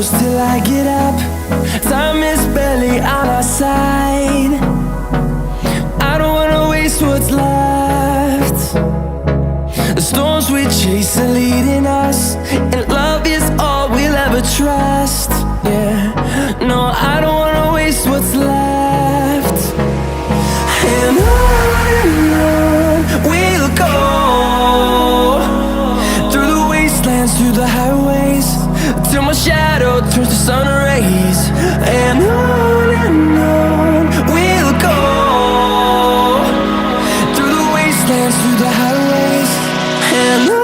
close till I get up. Time is barely on our side. I don't wanna waste what's left. The storms we chase are leading us, and love is all we'll ever trust. Yeah, no, I don't wanna waste what's left. And on we'll go, through the wastelands, through the highways, till my shadow turns to sun rays. And on we'll go, through the wastelands, through the highways, and on.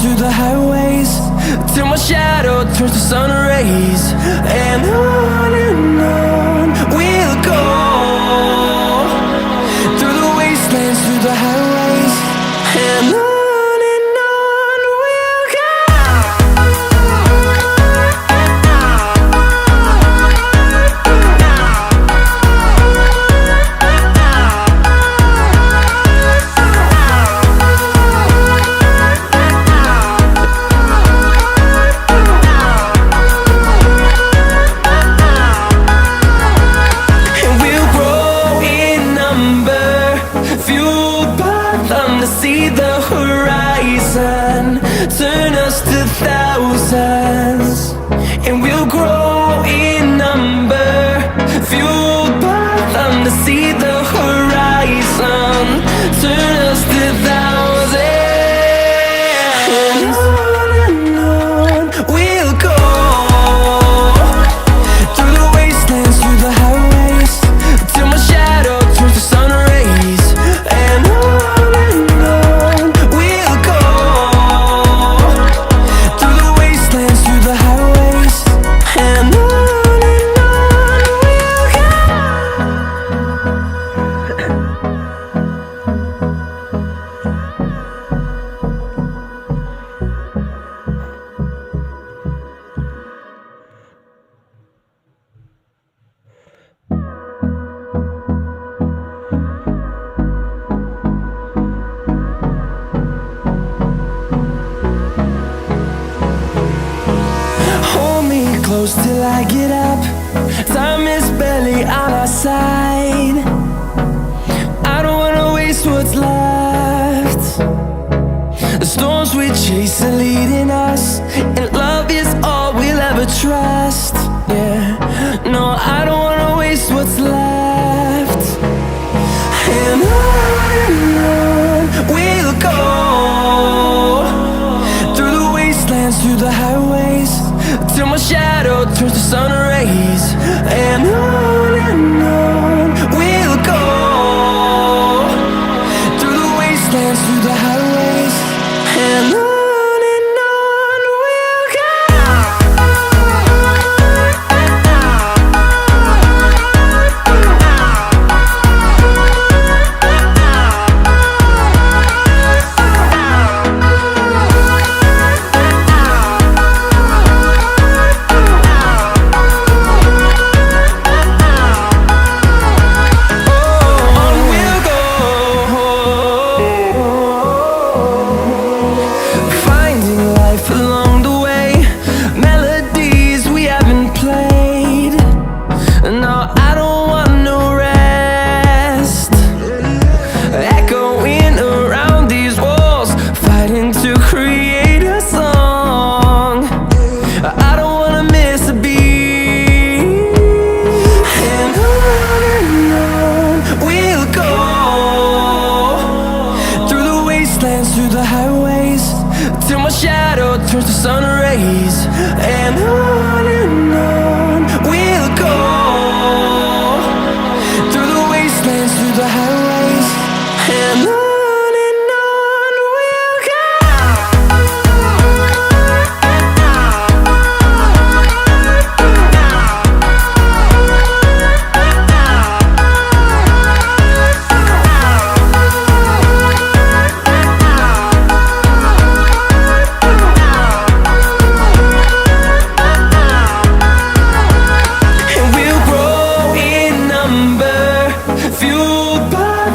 Through the highways, till my shadow turns to sun rays. And on we'll go, through the wastelands, through the highways, and on we'll go. See the horizon turn us to thousands, and we'll grow in number, fueled by them to see the horizon turn us to thousands. And on we'll go, through the wastelands, through the highways, till my shadow turns to sun rays. And close till I get up. Time is barely on our side. I don't wanna waste what's left. The storms we chase are leading us, and love is all we'll ever trust. Yeah, no, I don't wanna waste what's left. And on we'll go, through the wastelands, through the highways, till my shadow turns to sun rays. And on we'll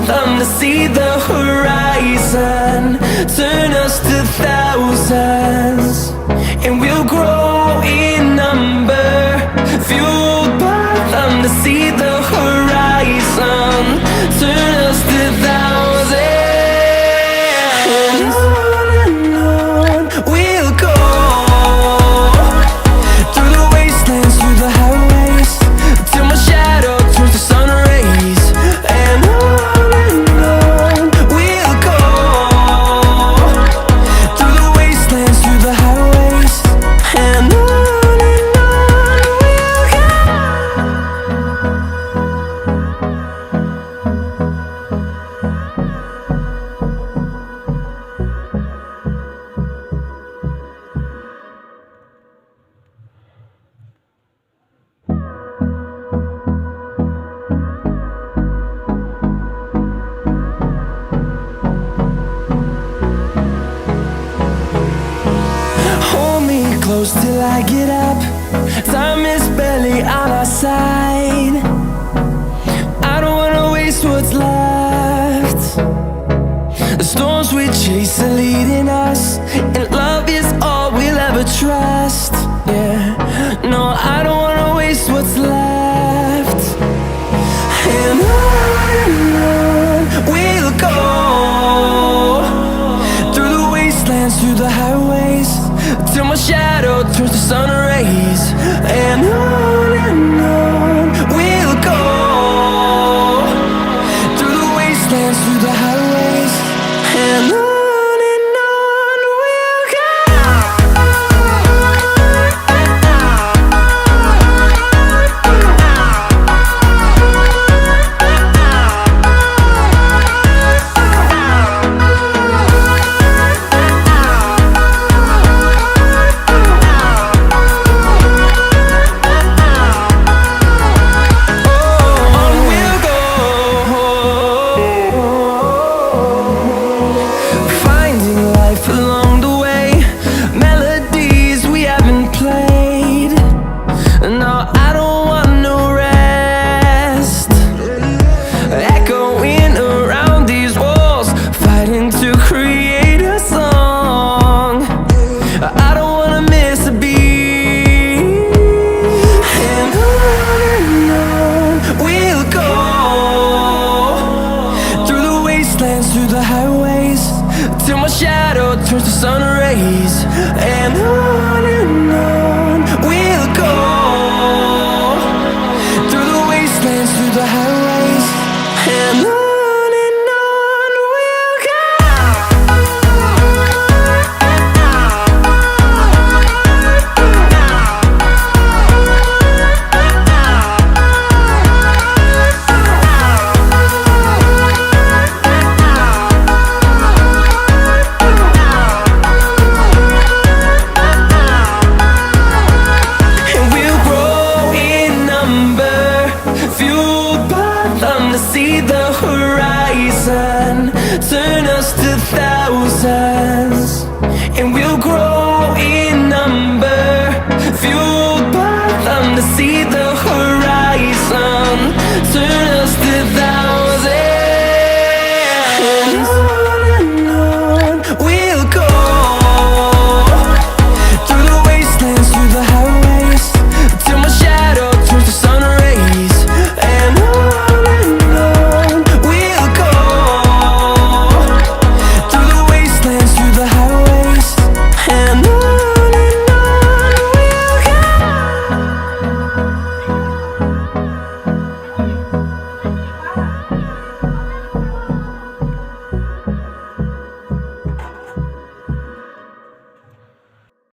them to see the horizon, turn us to thousands, and we'll grow in number, fueled by them to see the horizon, turn us to thousands, and on we'll go, through the wastelands, through the highways, till my shadow turns to sun rays, and on we'll go, through the wastelands, through the highways, and on we'll go. Hold me close till I get up. Time is barely on our side. I don't wanna waste what's left. The storms we chase are leading us, and love is all we'll ever trust. Yeah, no, I don't wanna waste what's left. And on we'll go, through the wastelands, through the highways, till my shadow turns to sun rays, and on we'll go, through the wastelands, through the highways, and on we'll go. Through the highways, till my shadow turns to sun rays, and on we'll go, through the wastelands, through the highways, and on we'll go. See the horizon, turn us to thousands, and we'll grow